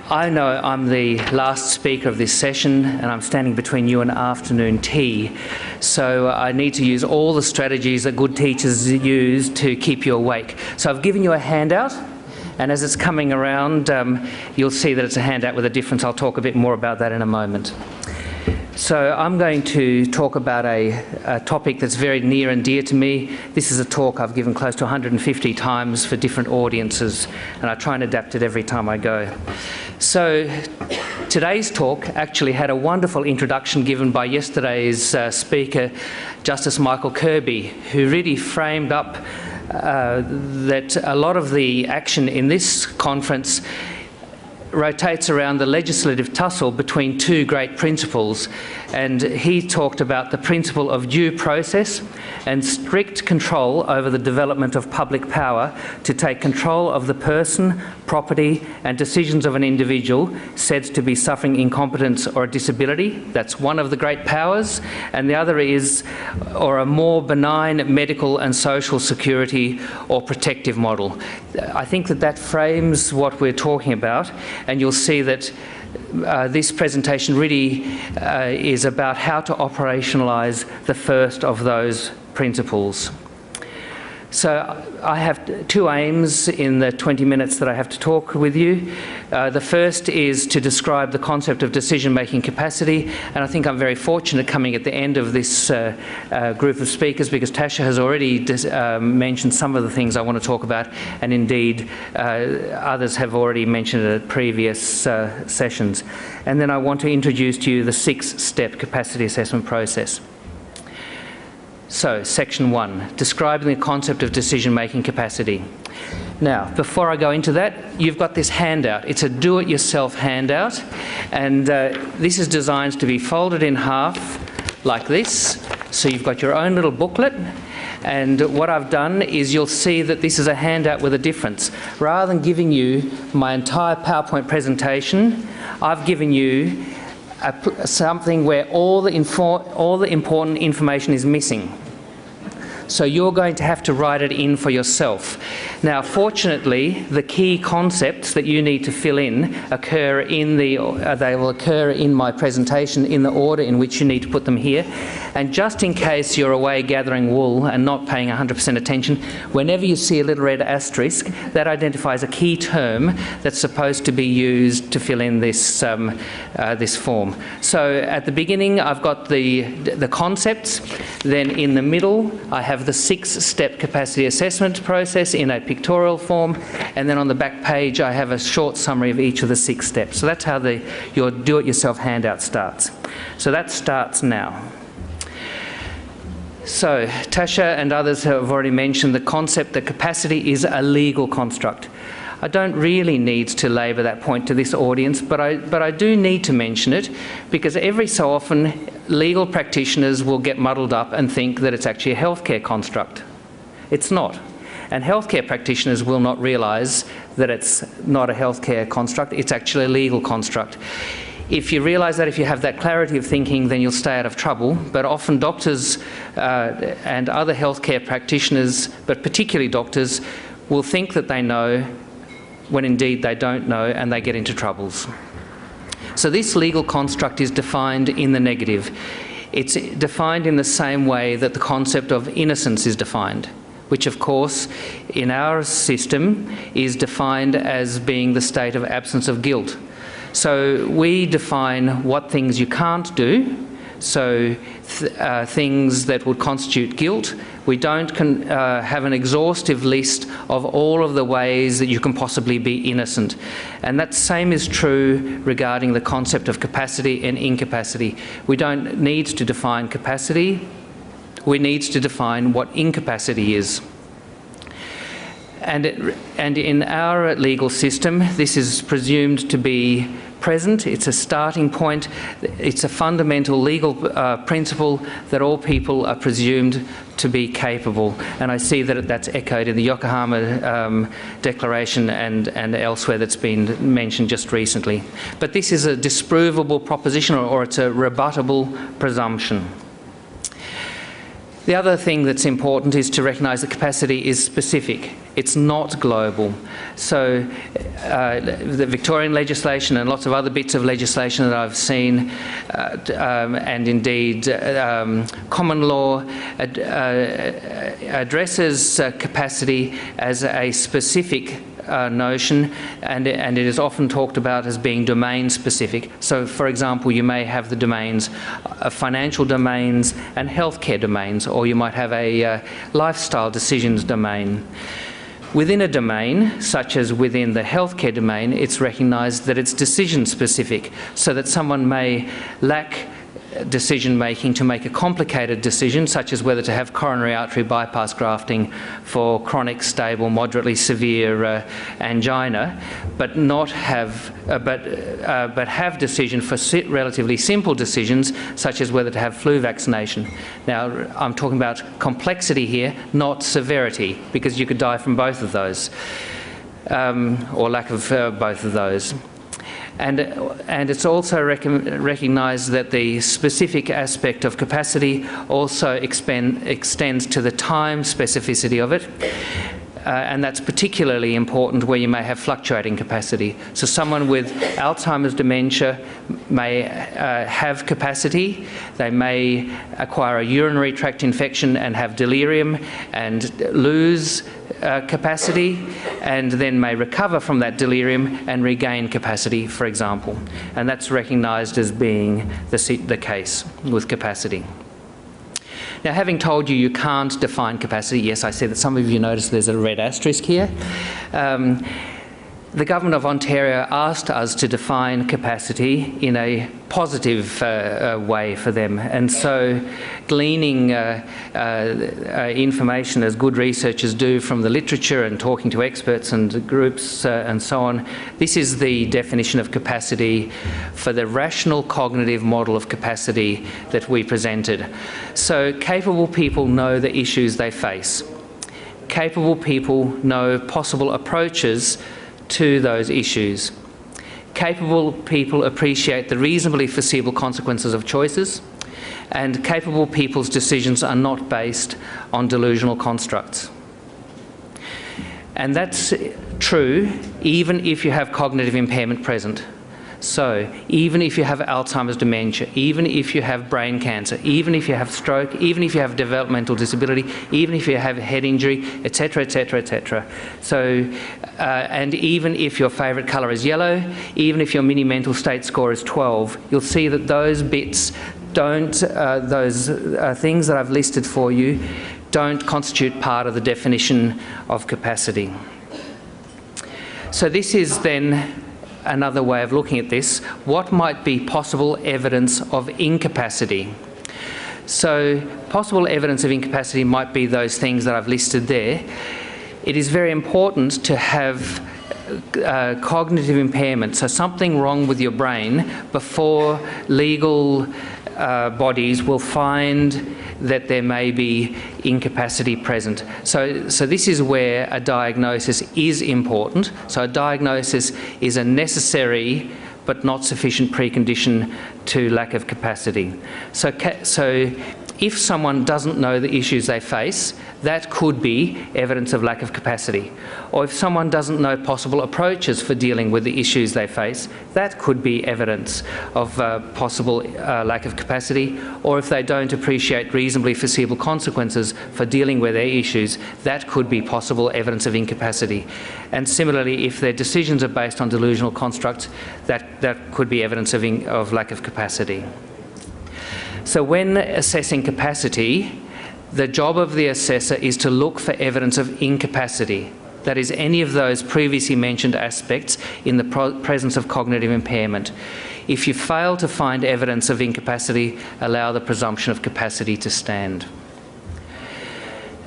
I know I'm the last speaker of this session and I'm standing between you and afternoon tea, so I need to use all the strategies that good teachers use to keep you awake. So I've given you a handout, and as it's coming around you'll see that it's a handout with a difference. I'll talk a bit more about that in a moment. So I'm going to talk about a topic that's very near and dear to me. This is a talk I've given close to 150 times for different audiences, and I try and adapt it every time I go. So today's talk actually had a wonderful introduction given by yesterday's speaker, Justice Michael Kirby, who really framed up that a lot of the action in this conference rotates around the legislative tussle between two great principles, and he talked about the principle of due process and strict control over the development of public power to take control of the person, property and decisions of an individual said to be suffering incompetence or a disability. That's one of the great powers, and the other is a more benign medical and social security or protective model. I think that frames what we're talking about, and you'll see that this presentation really is about how to operationalise the first of those principles. So I have two aims in the 20 minutes that I have to talk with you. The first is to describe the concept of decision-making capacity, and I think I'm very fortunate coming at the end of this group of speakers, because Tasha has already mentioned some of the things I want to talk about, and indeed others have already mentioned it at previous sessions. And then I want to introduce to you the 6-step capacity assessment process. So, section 1, describing the concept of decision-making capacity. Now, before I go into that, you've got this handout. It's a do-it-yourself handout, and this is designed to be folded in half like this. So you've got your own little booklet, and what I've done is you'll see that this is a handout with a difference. Rather than giving you my entire PowerPoint presentation, I've given you something where all the important information is missing. So you're going to have to write it in for yourself. Now, fortunately, the key concepts that you need to fill in occur in they will occur in my presentation in the order in which you need to put them here. And just in case you're away gathering wool and not paying 100% attention, whenever you see a little red asterisk, that identifies a key term that's supposed to be used to fill in this this form. So at the beginning, I've got the concepts. Then in the middle, I have the 6-step capacity assessment process in a pictorial form, and then on the back page I have a short summary of each of the 6 steps. So that's how your do-it-yourself handout starts. So that starts now. So Tasha and others have already mentioned the concept that capacity is a legal construct. I don't really need to labour that point to this audience, but I do need to mention it, because every so often legal practitioners will get muddled up and think that it's actually a healthcare construct. It's not. And healthcare practitioners will not realise that it's not a healthcare construct, it's actually a legal construct. If you realise that, if you have that clarity of thinking, then you'll stay out of trouble. But often doctors and other healthcare practitioners, but particularly doctors, will think that they know when indeed they don't know, and they get into troubles. So this legal construct is defined in the negative. It's defined in the same way that the concept of innocence is defined, which of course in our system is defined as being the state of absence of guilt. So we define what things you can't do, so things that would constitute guilt. We don't have an exhaustive list of all of the ways that you can possibly be innocent. And that same is true regarding the concept of capacity and incapacity. We don't need to define capacity, we need to define what incapacity is. And in our legal system, this is presumed to be present. It's a starting point. It's a fundamental legal principle that all people are presumed to be capable. And I see that that's echoed in the Yokohama Declaration and elsewhere that's been mentioned just recently. But this is a disprovable proposition, or it's a rebuttable presumption. The other thing that's important is to recognise that capacity is specific. It's not global. So the Victorian legislation and lots of other bits of legislation that I've seen, and indeed common law, addresses capacity as a specific notion, and it is often talked about as being domain specific. So, for example, you may have the domains of financial domains and healthcare domains, or you might have a lifestyle decisions domain. Within a domain, such as within the healthcare domain, it's recognised that it's decision specific, so that someone may lack decision making to make a complicated decision, such as whether to have coronary artery bypass grafting for chronic, stable, moderately severe angina, but not have, but have decision for relatively simple decisions, such as whether to have flu vaccination. Now, I'm talking about complexity here, not severity, because you could die from both of those, or lack of both of those. And it's also recognised that the specific aspect of capacity also extends to the time specificity of it. And that's particularly important where you may have fluctuating capacity. So someone with Alzheimer's dementia may have capacity. They may acquire a urinary tract infection and have delirium and lose capacity, and then may recover from that delirium and regain capacity, for example. And that's recognised as being the case with capacity. Now, having told you can't define capacity, yes, I see that some of you noticed there's a red asterisk here. The Government of Ontario asked us to define capacity in a positive way for them, and so gleaning information as good researchers do from the literature and talking to experts and groups and so on, this is the definition of capacity for the rational cognitive model of capacity that we presented. So capable people know the issues they face. Capable people know possible approaches to those issues. Capable people appreciate the reasonably foreseeable consequences of choices, and capable people's decisions are not based on delusional constructs. And that's true even if you have cognitive impairment present. So even if you have Alzheimer's dementia, even if you have brain cancer, even if you have stroke, even if you have developmental disability, even if you have a head injury, etc., etc., etc. So, and even if your favourite colour is yellow, even if your mini mental state score is 12, you'll see that those bits don't, those things that I've listed for you don't constitute part of the definition of capacity. So this is then another way of looking at this. What might be possible evidence of incapacity? So possible evidence of incapacity might be those things that I've listed there. It is very important to have cognitive impairment, so something wrong with your brain, before legal bodies will find that there may be incapacity present. So this is where a diagnosis is important. So a diagnosis is a necessary but not sufficient precondition to lack of capacity. So if someone doesn't know the issues they face, that could be evidence of lack of capacity. Or if someone doesn't know possible approaches for dealing with the issues they face, that could be evidence of possible lack of capacity. Or if they don't appreciate reasonably foreseeable consequences for dealing with their issues, that could be possible evidence of incapacity. And similarly, if their decisions are based on delusional constructs, that could be evidence of lack of capacity. So when assessing capacity, the job of the assessor is to look for evidence of incapacity. That is, any of those previously mentioned aspects in the presence of cognitive impairment. If you fail to find evidence of incapacity, allow the presumption of capacity to stand.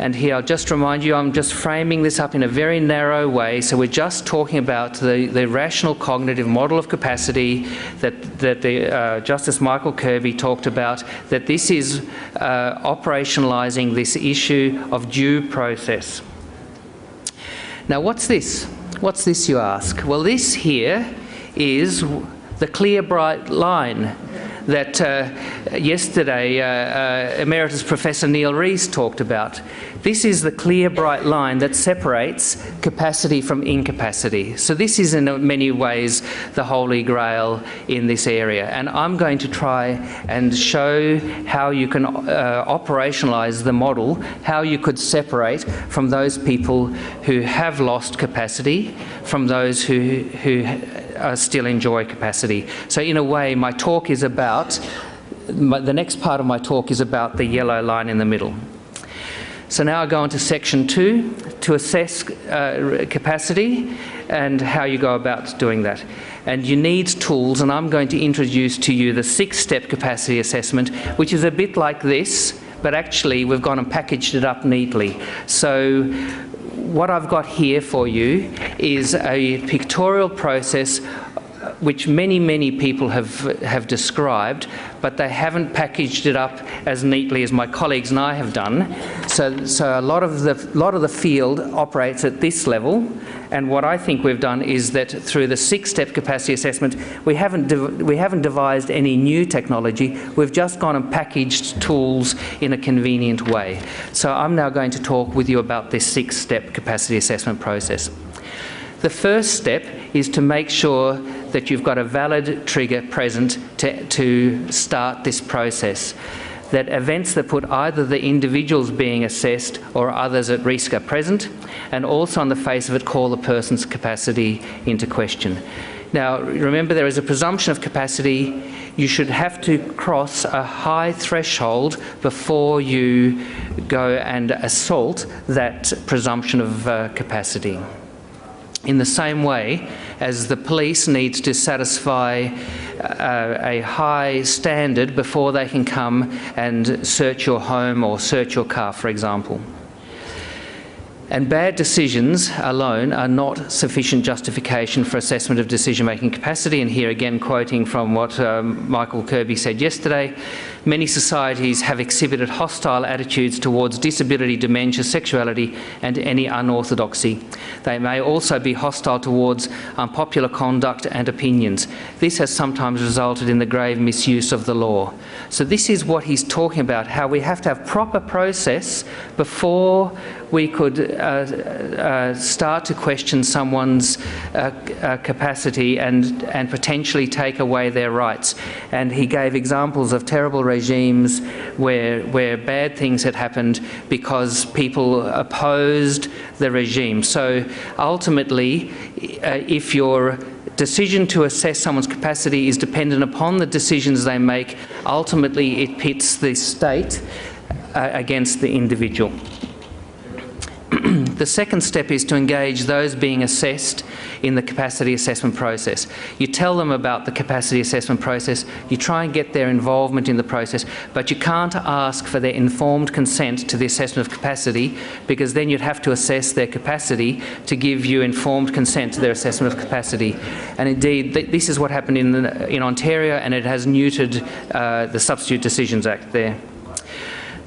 And here I'll just remind you, I'm just framing this up in a very narrow way. So we're just talking about the rational cognitive model of capacity that Justice Michael Kirby talked about, that this is operationalising this issue of due process. Now what's this? What's this, you ask? Well, this here is the clear bright line that yesterday Emeritus Professor Neil Rees talked about. This is the clear, bright line that separates capacity from incapacity. So this is in many ways the holy grail in this area. And I'm going to try and show how you can operationalise the model, how you could separate from those people who have lost capacity from those who still enjoy capacity. So in a way, my talk is about, the next part of my talk is about the yellow line in the middle. So now I go on to section 2, to assess capacity and how you go about doing that. And you need tools, and I'm going to introduce to you the 6-step capacity assessment, which is a bit like this, but actually we've gone and packaged it up neatly. So what I've got here for you is a pictorial process which many people have described, but they haven't packaged it up as neatly as my colleagues and I have done. So a lot of the field operates at this level, and what I think we've done is that through the 6-step capacity assessment, we haven't devised any new technology. We've just gone and packaged tools in a convenient way. So I'm now going to talk with you about this 6-step capacity assessment process. The first step is to make sure that you've got a valid trigger present to start this process. That events that put either the individuals being assessed or others at risk are present, and also on the face of it call the person's capacity into question. Now, remember, there is a presumption of capacity. You should have to cross a high threshold before you go and assault that presumption of capacity. In the same way as the police needs to satisfy a high standard before they can come and search your home or search your car, for example. And bad decisions alone are not sufficient justification for assessment of decision-making capacity. And here again, quoting from what Michael Kirby said yesterday, many societies have exhibited hostile attitudes towards disability, dementia, sexuality, and any unorthodoxy. They may also be hostile towards unpopular conduct and opinions. This has sometimes resulted in the grave misuse of the law. So this is what he's talking about, how we have to have proper process before we could start to question someone's capacity and potentially take away their rights. And he gave examples of terrible regimes where bad things had happened because people opposed the regime. So ultimately, if your decision to assess someone's capacity is dependent upon the decisions they make, ultimately it pits the state against the individual. The second step is to engage those being assessed in the capacity assessment process. You tell them about the capacity assessment process, you try and get their involvement in the process, but you can't ask for their informed consent to the assessment of capacity, because then you'd have to assess their capacity to give you informed consent to their assessment of capacity. And indeed, this is what happened in Ontario, and it has neutered the Substitute Decisions Act there.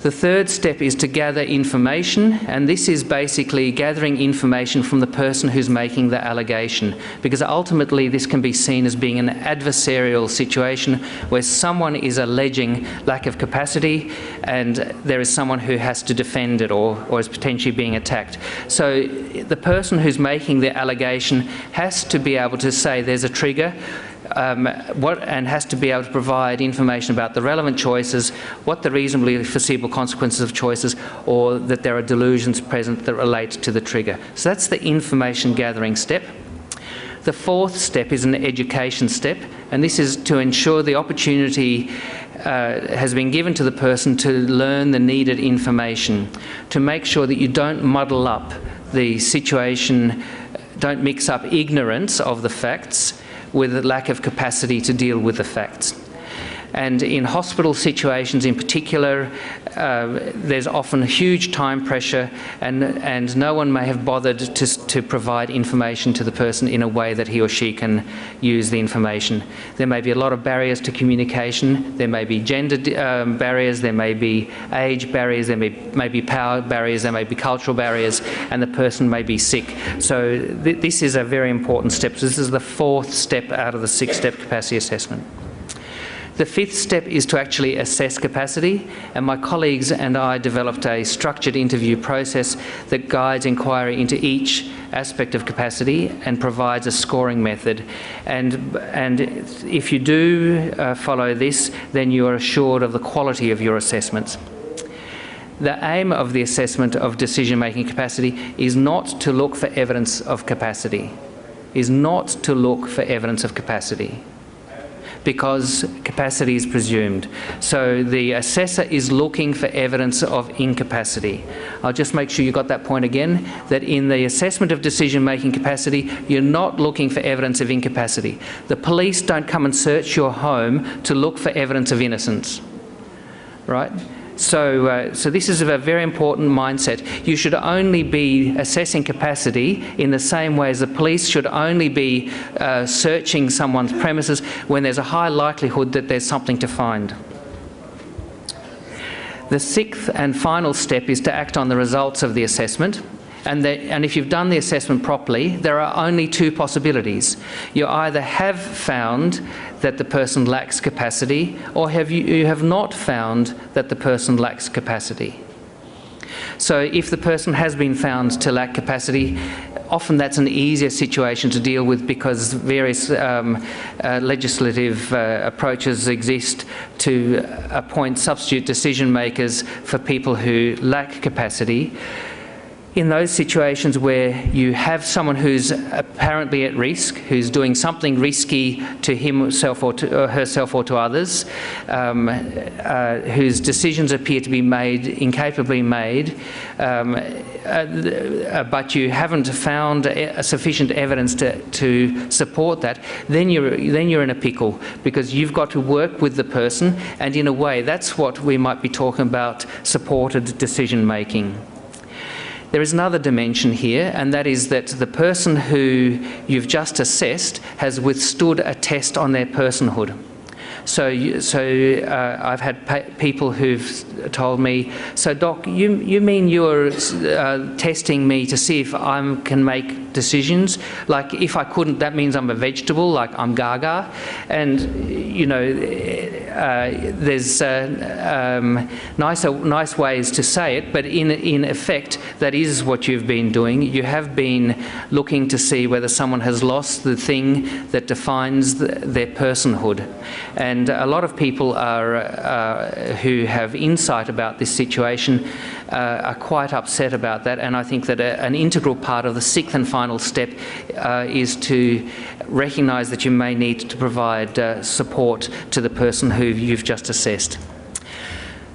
The third step is to gather information, and this is basically gathering information from the person who's making the allegation, because ultimately this can be seen as being an adversarial situation where someone is alleging lack of capacity and there is someone who has to defend it or is potentially being attacked. So the person who's making the allegation has to be able to say there's a trigger, and has to be able to provide information about the relevant choices, what the reasonably foreseeable consequences of choices, or that there are delusions present that relate to the trigger. So that's the information gathering step. The fourth step is an education step, and this is to ensure the opportunity has been given to the person to learn the needed information, to make sure that you don't muddle up the situation, don't mix up ignorance of the facts with a lack of capacity to deal with the facts. And in hospital situations in particular, there's often huge time pressure, and no one may have bothered to provide information to the person in a way that he or she can use the information. There may be a lot of barriers to communication. There may be gender barriers, there may be age barriers, there may be power barriers, there may be cultural barriers, and the person may be sick. So this is a very important step. So this is the fourth step out of the 6-step capacity assessment. The fifth step is to actually assess capacity, and my colleagues and I developed a structured interview process that guides inquiry into each aspect of capacity and provides a scoring method. And if you do follow this, then you are assured of the quality of your assessments. The aim of the assessment of decision-making capacity is not to look for evidence of capacity, because capacity is presumed. So the assessor is looking for evidence of incapacity. I'll just make sure you got that point again, that in the assessment of decision-making capacity, you're not looking for evidence of incapacity. The police don't come and search your home to look for evidence of innocence, right? So this is a very important mindset. You should only be assessing capacity in the same way as the police should only be searching someone's premises when there's a high likelihood that there's something to find. The sixth and final step is to act on the results of the assessment. And if you've done the assessment properly, there are only two possibilities. You either have found that the person lacks capacity, or you have not found that the person lacks capacity. So if the person has been found to lack capacity, often that's an easier situation to deal with because various legislative approaches exist to appoint substitute decision makers for people who lack capacity. In those situations where you have someone who's apparently at risk, who's doing something risky to himself or to herself or to others, whose decisions appear to be made, incapably made, but you haven't found sufficient evidence to support that, then you're in a pickle, because you've got to work with the person, and in a way that's what we might be talking about supported decision making. There is another dimension here, and that is that the person who you've just assessed has withstood a test on their personhood. So I've had people who've told me, so Doc, you mean you're testing me to see if I can make decisions? Like, if I couldn't, that means I'm a vegetable, like I'm gaga. And, you know, there's nice ways to say it, but in effect, that is what you've been doing. You have been looking to see whether someone has lost the thing that defines their personhood. And a lot of people who have insight about this situation are quite upset about that, and I think that an integral part of the sixth and final step is to recognise that you may need to provide support to the person who you've just assessed.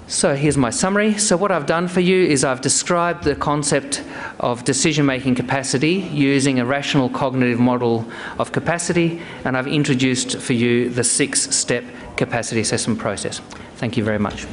So here's my summary. So what I've done for you is I've described the concept of decision-making capacity using a rational cognitive model of capacity, and I've introduced for you the 6-step capacity assessment process. Thank you very much.